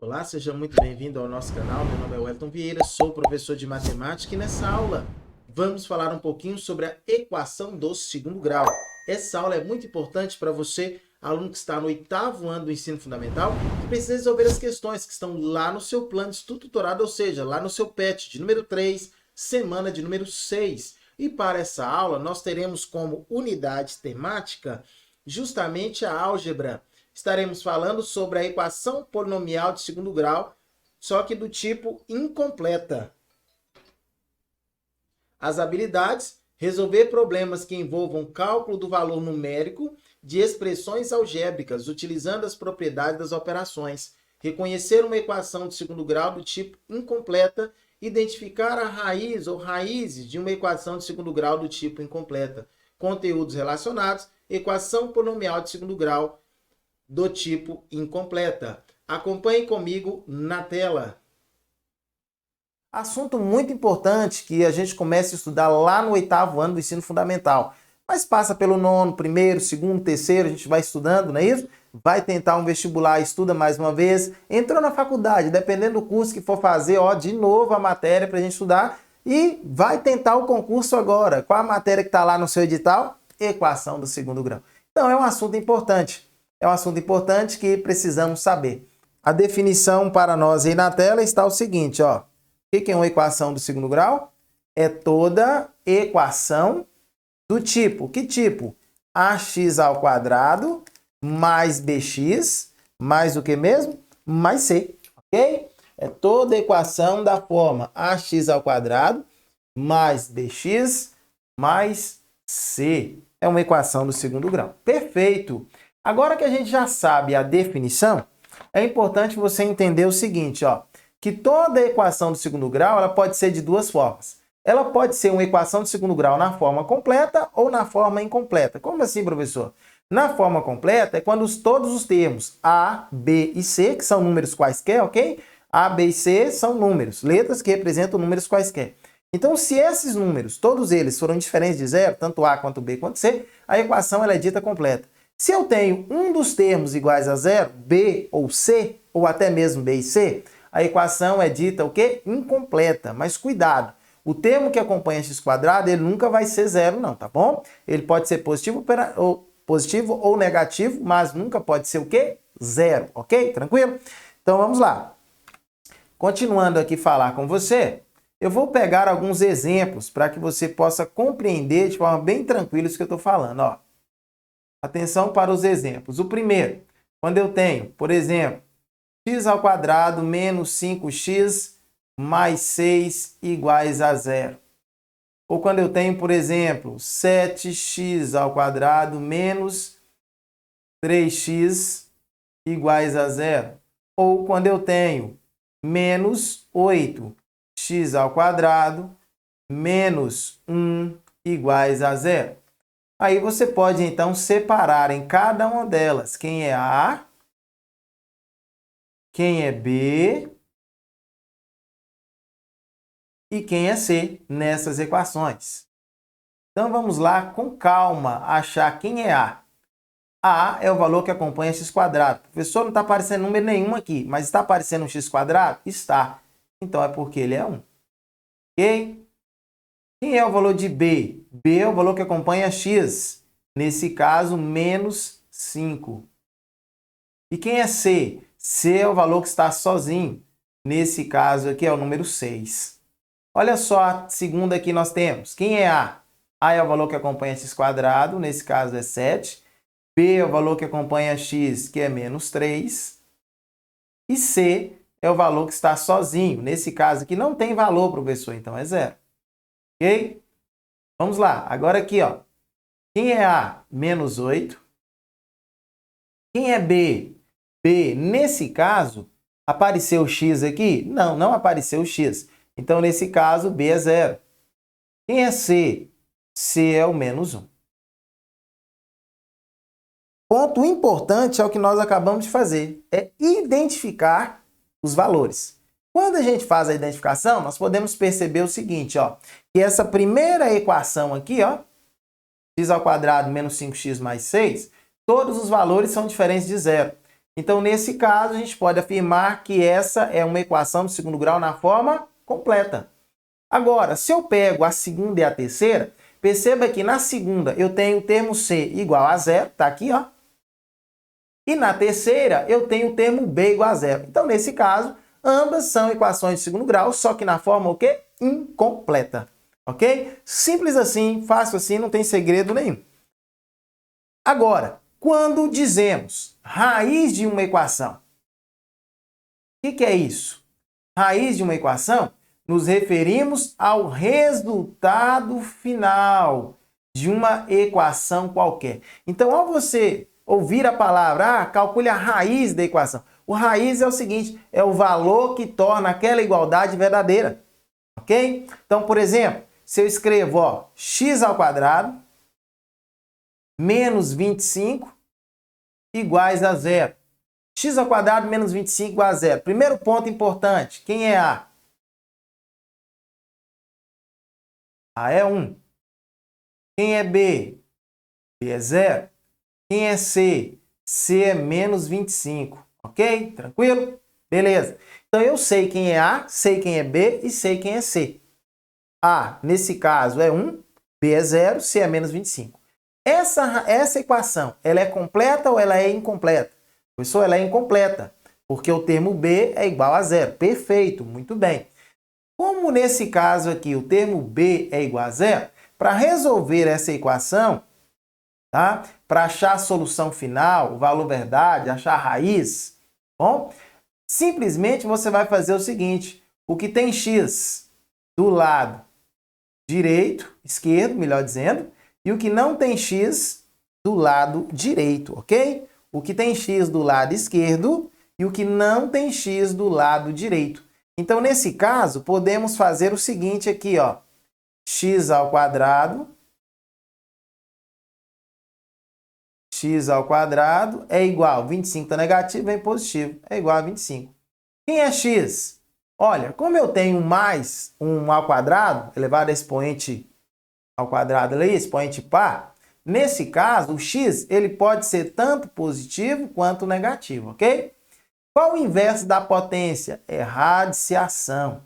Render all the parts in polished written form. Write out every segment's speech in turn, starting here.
Olá, seja muito bem-vindo ao nosso canal. Meu nome é Wellington Vieira, sou professor de matemática e nessa aula vamos falar um pouquinho sobre a equação do segundo grau. Essa aula é muito importante para você, aluno que está no 8º ano do ensino fundamental, que precisa resolver as questões que estão lá no seu plano de estudo tutorado, ou seja, lá no seu PET de número 3, semana de número 6. E para essa aula nós teremos como unidade temática justamente a álgebra. Estaremos falando sobre a equação polinomial de segundo grau, só que do tipo incompleta. As habilidades: resolver problemas que envolvam cálculo do valor numérico de expressões algébricas, utilizando as propriedades das operações. Reconhecer uma equação de segundo grau do tipo incompleta. Identificar a raiz ou raízes de uma equação de segundo grau do tipo incompleta. Conteúdos relacionados: equação polinomial de segundo grau do tipo incompleta. Acompanhe comigo na tela. Assunto muito importante que a gente começa a estudar lá no 8º ano do ensino fundamental. Mas passa pelo 9º, 1º, 2º, 3º, a gente vai estudando, não é isso? Vai tentar um vestibular, estuda mais uma vez. Entrou na faculdade, dependendo do curso que for fazer, de novo a matéria para a gente estudar. E vai tentar o concurso agora. Qual a matéria que está lá no seu edital? Equação do segundo grau. Então é um assunto importante. É um assunto importante que precisamos saber. A definição para nós aí na tela está o seguinte, ó. O que é uma equação do segundo grau? É toda equação do tipo. Que tipo? Ax ao quadrado mais bx mais o que mesmo? Mais c, ok? É toda equação da forma ax ao quadrado mais bx mais c. É uma equação do segundo grau. Perfeito! Agora que a gente já sabe a definição, é importante você entender o seguinte, ó, que toda equação do segundo grau ela pode ser de duas formas. Ela pode ser uma equação de segundo grau na forma completa ou na forma incompleta. Como assim, professor? Na forma completa é quando todos os termos A, B e C, que são números quaisquer, ok? A, B e C são números, letras que representam números quaisquer. Então, se esses números, todos eles, foram diferentes de zero, tanto A quanto B quanto C, a equação ela é dita completa. Se eu tenho um dos termos iguais a zero, B ou C, ou até mesmo B e C, a equação é dita o quê? Incompleta. Mas cuidado, o termo que acompanha x², ele nunca vai ser zero não, tá bom? Ele pode ser positivo ou negativo, mas nunca pode ser o quê? Zero, ok? Tranquilo? Então vamos lá. Continuando aqui falar com você, eu vou pegar alguns exemplos para que você possa compreender de forma bem tranquila isso que eu estou falando, ó. Atenção para os exemplos. O primeiro, quando eu tenho, por exemplo, x ao quadrado menos 5x mais 6 iguais a zero. Ou quando eu tenho, por exemplo, 7x ao quadrado menos 3x iguais a zero. Ou quando eu tenho menos 8x ao quadrado menos 1 iguais a zero. Aí você pode, então, separar em cada uma delas quem é A, quem é B e quem é C nessas equações. Então, vamos lá com calma achar quem é A. A é o valor que acompanha x². Professor, não está aparecendo número nenhum aqui, mas está aparecendo um x²? Está. Então, é porque ele é 1. Ok? Quem é o valor de B? B é o valor que acompanha x. Nesse caso, menos 5. E quem é C? C é o valor que está sozinho. Nesse caso aqui é o número 6. Olha só a segunda que nós temos. Quem é A? A é o valor que acompanha x², nesse caso é 7. B é o valor que acompanha x, que é menos 3. E C é o valor que está sozinho. Nesse caso aqui não tem valor, professor, então é 0. Ok? Vamos lá. Agora aqui, ó. Quem é A? Menos 8. Quem é B? B, nesse caso, apareceu o x aqui? Não, não apareceu o x. Então, nesse caso, B é 0. Quem é C? C é o menos 1. Ponto importante é o que nós acabamos de fazer, é identificar os valores. Quando a gente faz a identificação, nós podemos perceber o seguinte, ó, que essa primeira equação aqui, ó, x² menos 5x mais 6, todos os valores são diferentes de zero. Então, nesse caso, a gente pode afirmar que essa é uma equação de segundo grau na forma completa. Agora, se eu pego a segunda e a terceira, perceba que na segunda eu tenho o termo C igual a zero, tá aqui, ó. E na terceira eu tenho o termo B igual a zero. Então, nesse caso, ambas são equações de segundo grau, só que na forma o quê? Incompleta. Ok? Simples assim, fácil assim, não tem segredo nenhum. Agora, quando dizemos raiz de uma equação, o que é isso? Raiz de uma equação, nos referimos ao resultado final de uma equação qualquer. Então, ao você ouvir a palavra, calcule a raiz da equação. O raiz é o seguinte, é o valor que torna aquela igualdade verdadeira. Ok? Então, por exemplo, se eu escrevo, ó, x ao quadrado menos 25 iguais a zero. X ao quadrado menos 25 igual a zero. Primeiro ponto importante, quem é A? A é 1. Quem é B? B é 0. Quem é C? C é menos 25. Ok? Tranquilo? Beleza. Então eu sei quem é A, sei quem é B e sei quem é C. A, nesse caso, é 1, B é 0, C é menos 25. Essa equação, ela é completa ou ela é incompleta? Professor, ela é incompleta, porque o termo B é igual a zero. Perfeito, muito bem. Como nesse caso aqui o termo B é igual a zero, para resolver essa equação, tá? Para achar a solução final, o valor verdade, achar a raiz, bom, simplesmente você vai fazer o seguinte, o que tem x do lado direito, esquerdo, melhor dizendo, e o que não tem x do lado direito, ok? O que tem x do lado esquerdo e o que não tem x do lado direito. Então, nesse caso, podemos fazer o seguinte aqui, ó. X ao quadrado é igual, 25 está negativo, vem positivo, é igual a 25. Quem é x? Olha, como eu tenho mais 1 ao quadrado, elevado a expoente ao quadrado ali, expoente par, nesse caso, o x ele pode ser tanto positivo quanto negativo, ok? Qual o inverso da potência? É radiciação.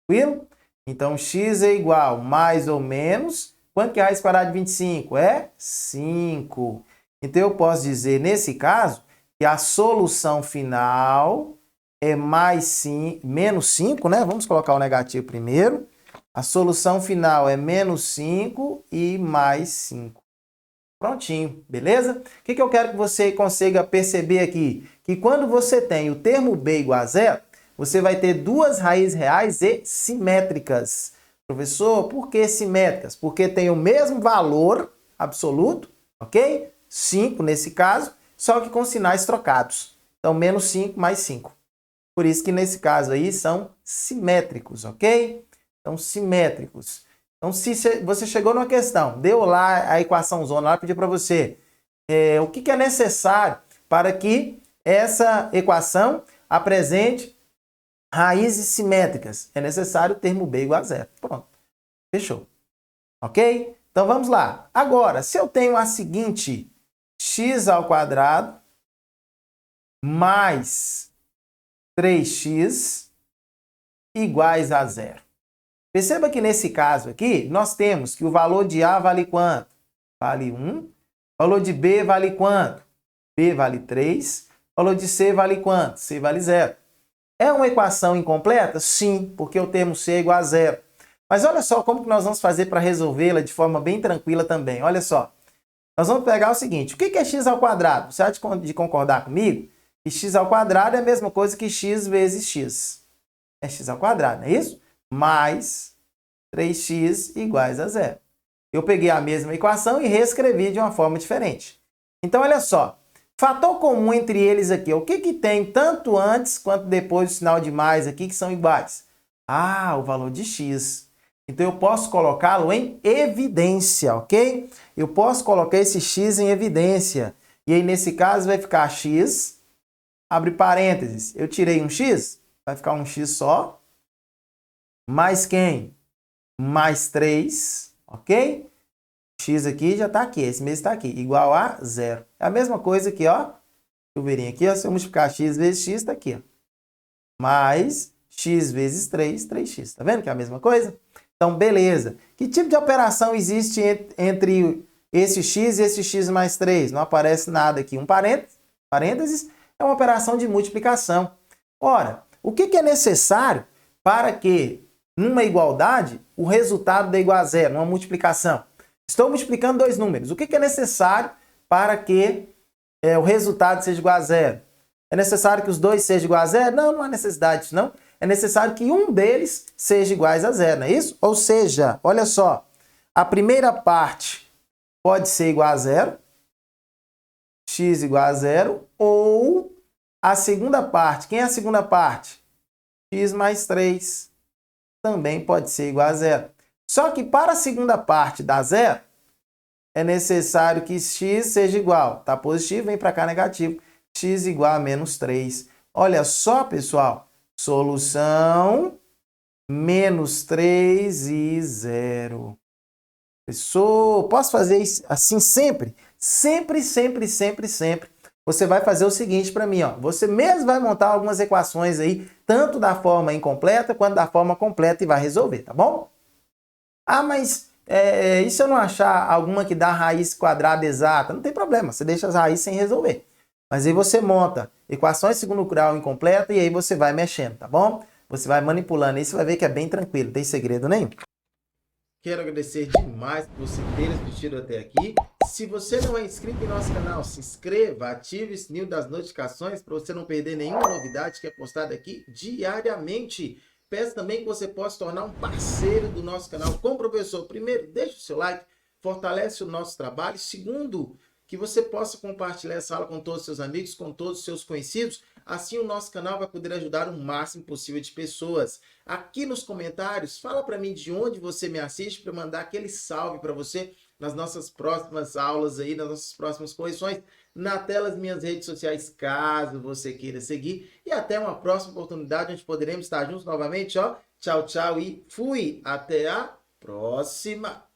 Tranquilo? Então, x é igual mais ou menos, quanto que é a raiz quadrada de 25? É 5. Então, eu posso dizer, nesse caso, que a solução final é menos 5, né? Vamos colocar o negativo primeiro. A solução final é menos 5 e mais 5. Prontinho, beleza? O que eu quero que você consiga perceber aqui? Que quando você tem o termo B igual a zero, você vai ter duas raízes reais e simétricas. Professor, por que simétricas? Porque tem o mesmo valor absoluto, ok? 5 nesse caso, só que com sinais trocados. Então, menos 5 mais 5. Por isso que nesse caso aí são simétricos, ok? Então, simétricos. Então, se você chegou numa questão, deu lá a equação zona, lá pediu para você o que é necessário para que essa equação apresente raízes simétricas. É necessário o termo B igual a zero. Pronto. Fechou. Ok? Então, vamos lá. Agora, se eu tenho a seguinte, x ao quadrado mais 3x iguais a zero. Perceba que nesse caso aqui, nós temos que o valor de A vale quanto? Vale 1. O valor de B vale quanto? B vale 3. O valor de C vale quanto? C vale 0. É uma equação incompleta? Sim, porque o termo C é igual a 0. Mas olha só como que nós vamos fazer para resolvê-la de forma bem tranquila também. Olha só. Nós vamos pegar o seguinte. O que é x ao quadrado? Você há de concordar comigo? Que x ao quadrado é a mesma coisa que x vezes x. É x ao quadrado, não é isso? Mais 3x iguais a zero. Eu peguei a mesma equação e reescrevi de uma forma diferente. Então, olha só. Fator comum entre eles aqui. O que tem tanto antes quanto depois do sinal de mais aqui que são iguais? Ah, o valor de x. Então, eu posso colocá-lo em evidência, ok? Eu posso colocar esse x em evidência. E aí, nesse caso, vai ficar x, abre parênteses. Eu tirei um x, vai ficar um x só. Mais quem? Mais 3, ok? X aqui já está aqui, esse mesmo está aqui, igual a zero. É a mesma coisa aqui, ó, Eu veria aqui, ó, se eu multiplicar x vezes x, tá aqui, ó. Mais x vezes 3, 3x. Tá vendo que é a mesma coisa? Então, beleza. Que tipo de operação existe entre esse x e esse x mais 3? Não aparece nada aqui. Um parênteses é uma operação de multiplicação. Ora, o que é necessário para que, numa igualdade, o resultado dê igual a zero, numa multiplicação? Estou multiplicando dois números. O que é necessário para que o resultado seja igual a zero? É necessário que os dois sejam iguais a zero? Não, não há necessidade disso, não. É necessário que um deles seja iguais a zero, não é isso? Ou seja, olha só, a primeira parte pode ser igual a zero, x igual a zero, ou a segunda parte, quem é a segunda parte? X mais 3 também pode ser igual a zero. Só que para a segunda parte dar zero, é necessário que x seja igual. Tá positivo, vem para cá negativo. X igual a menos 3. Olha só, pessoal. Solução menos 3 e 0. Pessoal, posso fazer isso assim sempre? Sempre, sempre, sempre, sempre. Você vai fazer o seguinte para mim, ó. Você mesmo vai montar algumas equações aí, tanto da forma incompleta quanto da forma completa e vai resolver, tá bom? Ah, mas e se eu não achar alguma que dá raiz quadrada exata? Não tem problema, você deixa as raízes sem resolver. Mas aí você monta equações de segundo grau incompleta e aí você vai mexendo, tá bom? Você vai manipulando isso, você vai ver que é bem tranquilo, não tem segredo nenhum. Quero agradecer demais por você ter assistido até aqui. Se você não é inscrito em nosso canal, se inscreva, ative o sininho das notificações para você não perder nenhuma novidade que é postada aqui diariamente. Peço também que você possa se tornar um parceiro do nosso canal com o professor. Primeiro, deixe o seu like, fortalece o nosso trabalho. Segundo, que você possa compartilhar essa aula com todos os seus amigos, com todos os seus conhecidos. Assim o nosso canal vai poder ajudar o máximo possível de pessoas. Aqui nos comentários, fala para mim de onde você me assiste para mandar aquele salve para você nas nossas próximas aulas aí, nas nossas próximas correções. Na tela as minhas redes sociais, caso você queira seguir. E até uma próxima oportunidade, onde poderemos estar juntos novamente. Ó. Tchau, tchau e fui! Até a próxima!